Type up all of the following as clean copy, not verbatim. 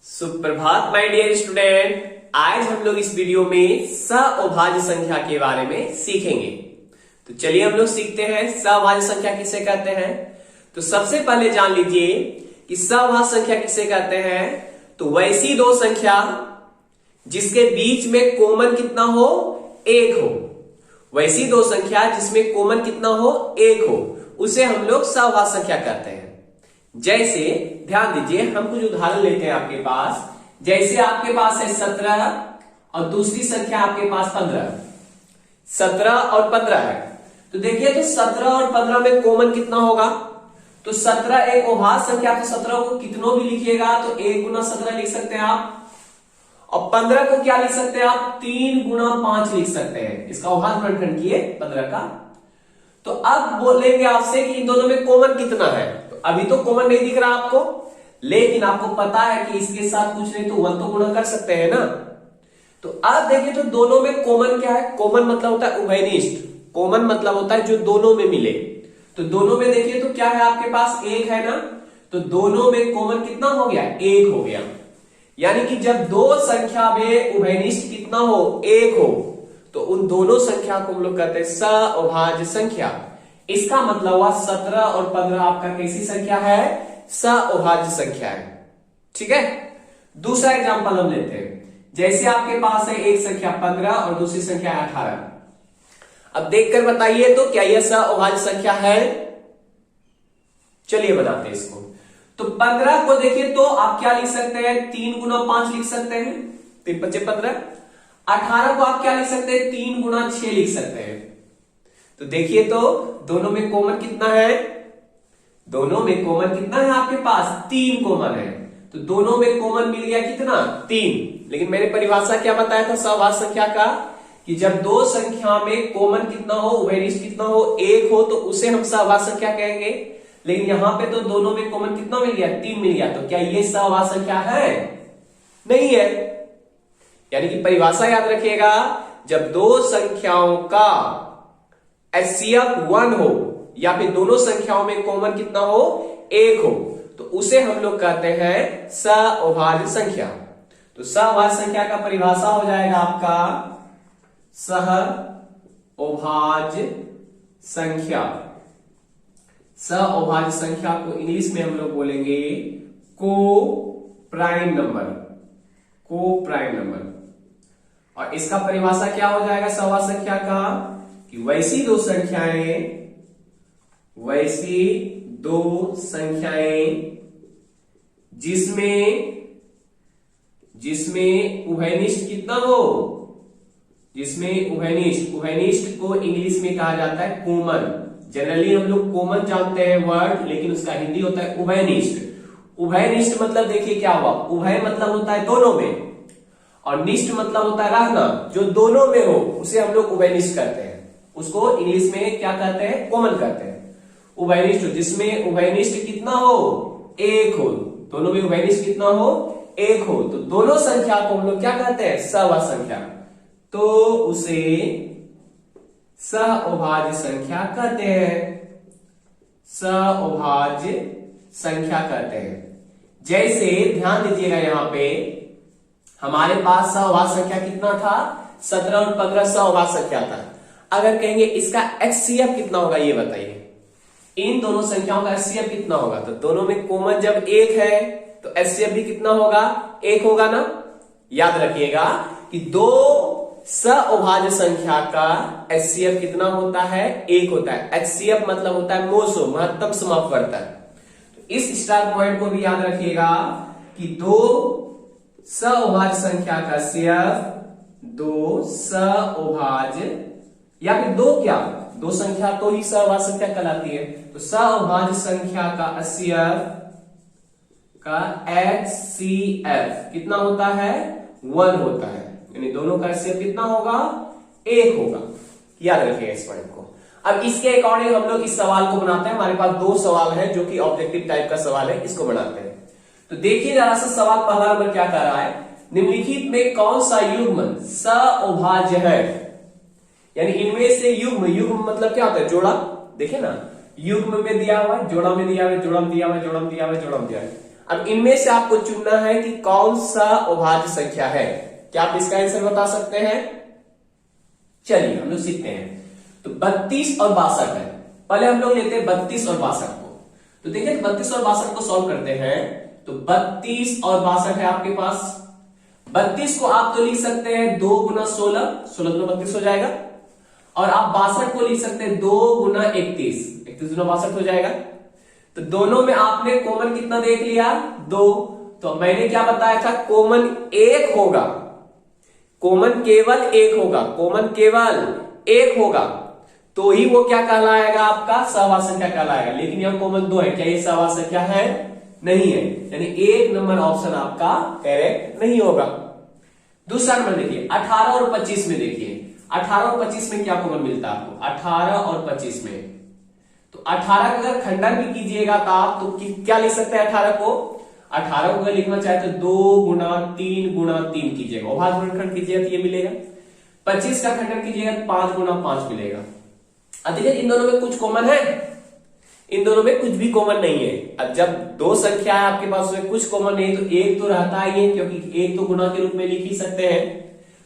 सुप्रभात my dear student. आज हम लोग इस वीडियो में सअभाज्य संख्या के बारे में सीखेंगे। तो चलिए हम लोग सीखते हैं सअभाज्य संख्या किसे कहते हैं। तो सबसे पहले जान लीजिए कि सअभाज्य संख्या किसे कहते हैं। तो वैसी दो संख्या जिसके बीच में कॉमन कितना हो, एक हो। वैसी दो संख्या जिसमें कॉमन कितना हो, एक हो, उसे हम लोग सअभाज्य संख्या कहते हैं। जैसे ध्यान दीजिए, हम कुछ उदाहरण लेते हैं आपके पास। जैसे आपके पास है 17 और दूसरी संख्या आपके पास 15। 17 और 15 है। तो देखिए, तो 17 और 15 में कॉमन कितना होगा। तो 17 एक अभाज्य संख्या, तो 17 को कितनों भी लिखिएगा तो 1 गुना 17 लिख सकते हैं आप। और 15 को क्या लिख सकते हैं आप, 3 गुना 5 लिख सकते हैं। इसका अभाज्य वर्गफल किए 15 का। तो अब बोलेंगे आपसे कि इन दोनों में कॉमन कितना है। तो अभी तो कॉमन नहीं दिख रहा आपको, लेकिन आपको पता है कि इसके साथ कुछ नहीं तो 1 तो गुणा कर सकते हैं ना। तो अब देखिए, तो दोनों में कॉमन क्या है। कॉमन मतलब होता है उभयनिष्ठ। कॉमन मतलब होता है जो दोनों में मिले। तो दोनों में देखिए तो क्या है, आपके पास 1 है ना। तो दोनों में कॉमन कितना हो गया, 1 हो गया। यानी कि जब दो संख्या में उभयनिष्ठ कितना हो, 1 हो, तो उन दोनों संख्या को हम लोग कहते हैं सअभाज्य संख्या। इसका मतलब हुआ 17 और 15 आपका कैसी संख्या है, सअभाज्य संख्या है। ठीक है। दूसरा एग्जांपल हम लेते हैं। जैसे आपके पास है एक संख्या 15 और दूसरी संख्या 18। अब देखकर बताइए तो क्या यह सअभाज्य संख्या है। चलिए बनाते हैं इसको। तो 15 को देखिए तो आप क्या लिख सकते हैं, 3 गुना 5 लिख सकते हैं, 3 × 5 = 15। 18 को आप क्या लिख सकते हैं, 3 गुना 6 लिख सकते हैं। तो देखिए तो दोनों में कॉमन कितना है, दोनों में कॉमन कितना है आपके पास, 3 कॉमन है। तो दोनों में कॉमन मिल गया कितना, 3। लेकिन मैंने परिभाषा क्या बताया था सअभाज्य संख्या का, कि जब दो संख्या में कॉमन कितना हो, उभयनिष्ठ कितना हो, 1 हो, तो उसे हम सअभाज्य संख्या कहेंगे। लेकिन यहां पे तो दोनों में कॉमन कितना मिल गया, 3 मिल गया। तो क्या ये सअभाज्य संख्या है, नहीं है। यानी कि परिभाषा याद रखिएगा, जब दो संख्याओं का HCF 1 हो या फिर दोनों संख्याओं में कॉमन कितना हो, 1 हो, तो उसे हम लोग कहते हैं सअभाज्य संख्या। तो सअभाज्य संख्या का परिभाषा हो जाएगा आपका सअभाज्य संख्या। सअभाज्य संख्या को इंग्लिश में हम लोग बोलेंगे को प्राइम नंबर। को प्राइम नंबर। और इसका परिभाषा क्या हो जाएगा सअभाज्य संख्या का, कि वैसी दो संख्याएं जिसमें उभयनिष्ठ कितना हो, जिसमें उभयनिष्ठ को इंग्लिश में कहा जाता है कॉमन। जनरली हम लोग कॉमन जानते हैं वर्ड, लेकिन उसका हिंदी होता है उभयनिष्ठ। उभयनिष्ठ मतलब देखिए क्या हुआ, उभय मतलब होता है दोनों में, और निष्ठ मतलब होता है रहना। जो दोनों में हो उसे हम लोग उभयनिष्ठ कहते हैं। उसको इंग्लिश में क्या कहते हैं, कॉमन कहते हैं। उभयनिष्ठ जिसमें उभयनिष्ठ कितना हो, 1 हो। दोनों में उभयनिष्ठ कितना हो, 1 हो, तो दोनों संख्या को हम लोग क्या कहते हैं, सअभाज्य संख्या। तो उसे सअभाज्य संख्या कहते हैं। सअभाज्य संख्या कहते हैं। जैसे ध्यान दीजिएगा, यहां पे हमारे पास सअभाज्य संख्या कितना था, 17 और 15 सअभाज्य संख्या था। अगर कहेंगे इसका HCF कितना होगा, ये बताइए। इन दोनों संख्याओं का HCF कितना होगा। तो दोनों में कॉमन जब 1 है तो HCF भी कितना होगा, 1 होगा ना। याद रखिएगा कि दो सअभाज्य संख्या का HCF कितना होता है, 1 होता है। HCF मतलब होता है मोसो, महत्तम समापवर्तन। तो इस स्टार पॉइंट को भी याद रखिएगा कि दो सअभाज्य संख्या का HCF, दो सअभाज्य या फिर दो संख्या तो ही सअभाज्य संख्या कहलाती है। तो सअभाज्य संख्या का HCF का HCF कितना होता है, 1 होता है। यानी दोनों का HCF कितना होगा, 1 होगा। याद रखिएगा इस पॉइंट को। अब इसके अकॉर्डिंग हम लोग इस सवाल को बनाते हैं। हमारे पास 2 सवाल है जो कि ऑब्जेक्टिव टाइप का सवाल है, इसको बनाते हैं। तो देखिए जरा सा सवाल पहला नंबर क्या कह रहा है, निम्नलिखित में कौन सा युग्म सअभाज्य है। यानी इनमें से युग्म मतलब क्या होता है, जोड़ा। देखे ना, युग्म में दिया हुआ है, जोड़ा में दिया हुआ है, जोड़ा में दिया हुआ है, जोड़ा में दिया हुआ है, जोड़ा में दिया हुआ है। अब इनमें से आपको चुनना है कि कौन सा अभाज्य संख्या है। क्या आप इसका आंसर बता सकते हैं? चलिए हम लोग सीखते हैं। तो 32 और 62 है। पहले हम लोग लेते हैं 32 और 62 को। तो देखिए 32 और 62 को सॉल्व करते हैं। तो 32 और 62 है आपके पास। 32 को आप तो लिख सकते हैं 2 गुना 16, 16 गुना 32 हो जाएगा। और आप 62 को लिख सकते हैं 2 गुना 31, 31 गुना 62 हो जाएगा। तो दोनों में आपने कॉमन कितना देख लिया? 2। तो मैंने क्या बताया था? कॉमन एक होगा, कॉमन केवल एक होगा, कॉमन केवल एक होगा तो ही वो क्या कहलाएगा? आपका सहवास संख्या कहलाएगा। लेकिन यहां कॉमन 2 है, क्या ये सहवास संख्या है? नहीं है, यानी 1 नंबर ऑप्शन आपका करेक्ट नहीं होगा। दूसरा नंबर देखिए 18 और 25 में। देखिए 18 और 25 में क्या कॉमन मिलता है आपको? 18 और 25 में तो 18 का अगर खंडन भी कीजिएगा तो आप तो क्या लिख सकते हैं? 18 को 18 को अगर लिखना चाहे तो 2 गुना 3 गुना 3 कीजिएगा, अभाज्य गुणनखंड कीजिएगा तो ये मिलेगा। 25 का खंडन कीजिएगा तो 5 गुना 5 मिलेगा। अब देखिए इन दोनों में कुछ कॉमन है? इन दोनों में कुछ भी कॉमन नहीं है। अब जब दो संख्या है आपके पास उसमें कुछ कॉमन नहीं तो एक तो रहता ही है, क्योंकि एक तो गुणा के रूप में लिख ही सकते हैं।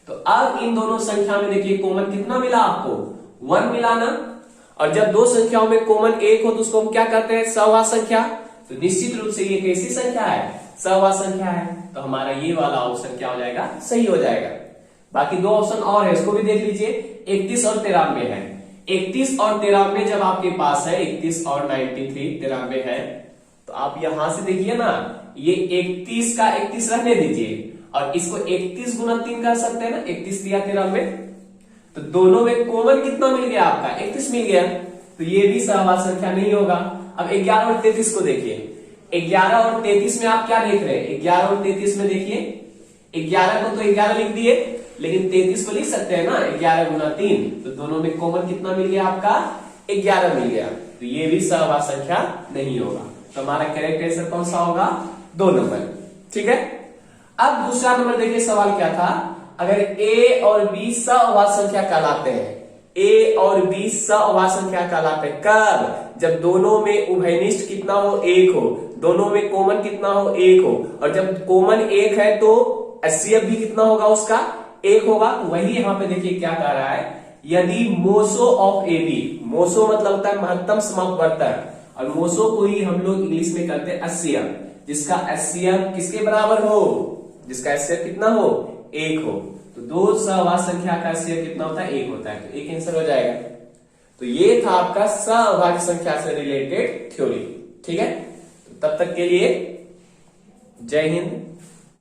तो अब इन दोनों संख्या में देखिए कॉमन कितना मिला आपको? 1 मिला ना। और जब दो संख्याओं में कॉमन एक हो तो उसको हम क्या कहते हैं? सहवास संख्या। तो निश्चित रूप से ये कैसी संख्या है? सहवास संख्या है। तो हमारा ये वाला ऑप्शन क्या हो जाएगा? सही हो जाएगा। बाकी दो ऑप्शन और है, इसको भी देख लीजिए। 31 और 93 है। 31 और 93 जब आपके पास है, 31 और 93 93 है, तो आप यहां से देखिए ना, ये 31 का 31 रहने दीजिए और इसको 31 गुना 3 कर सकते हैं ना, 31 दिया 93। तो दोनों में कॉमन कितना मिल गया आपका? 31 मिल गया। तो ये भी सहवास संख्या नहीं होगा। अब 11 और 33 को देखिए। 11 और 33 में आप क्या देख रहे हैं? 11 और 33 में देखिए 11 को तो 11 लिख दिए, लेकिन 33 को लिख सकते हैं ना 11 गुना 3। तो दोनों में कॉमन कितना मिल गया आपका? 11 मिल गया। तो ये भी सहवास संख्या नहीं होगा। तो हमारा करेक्ट आंसर कौन सा होगा? 2 नंबर। ठीक है। अब दूसरा नंबर देखिए, सवाल क्या था? अगर a और b सहवास संख्या कहलाते हैं, a और b सहवास संख्या कहलाते हैं कब? जब दोनों में उभयनिष्ठ कितना हो? 1 हो। दोनों में कॉमन कितना हो? 1 हो। और जब कॉमन 1 है तो HCF भी कितना होगा? उसका 1 होगा। वही यहां पे देखिए क्या कह रहा है, यदि मोसो ऑफ AB, मोसो मतलब होता है महत्तम समापवर्तक, और मोसो को ही हम लोग इंग्लिश में कहते हैं HCF, जिसका HCF किसके बराबर हो? जिसका HCF कितना हो? 1 हो। तो दो सहवास संख्या का HCF कितना होता है? 1 होता है। तो एक आंसर हो जाएगा। तो ये था आपका सहभाज्य संख्या से रिलेटेड थ्योरी। ठीक है। तो तब तक के लिए जय हिंद।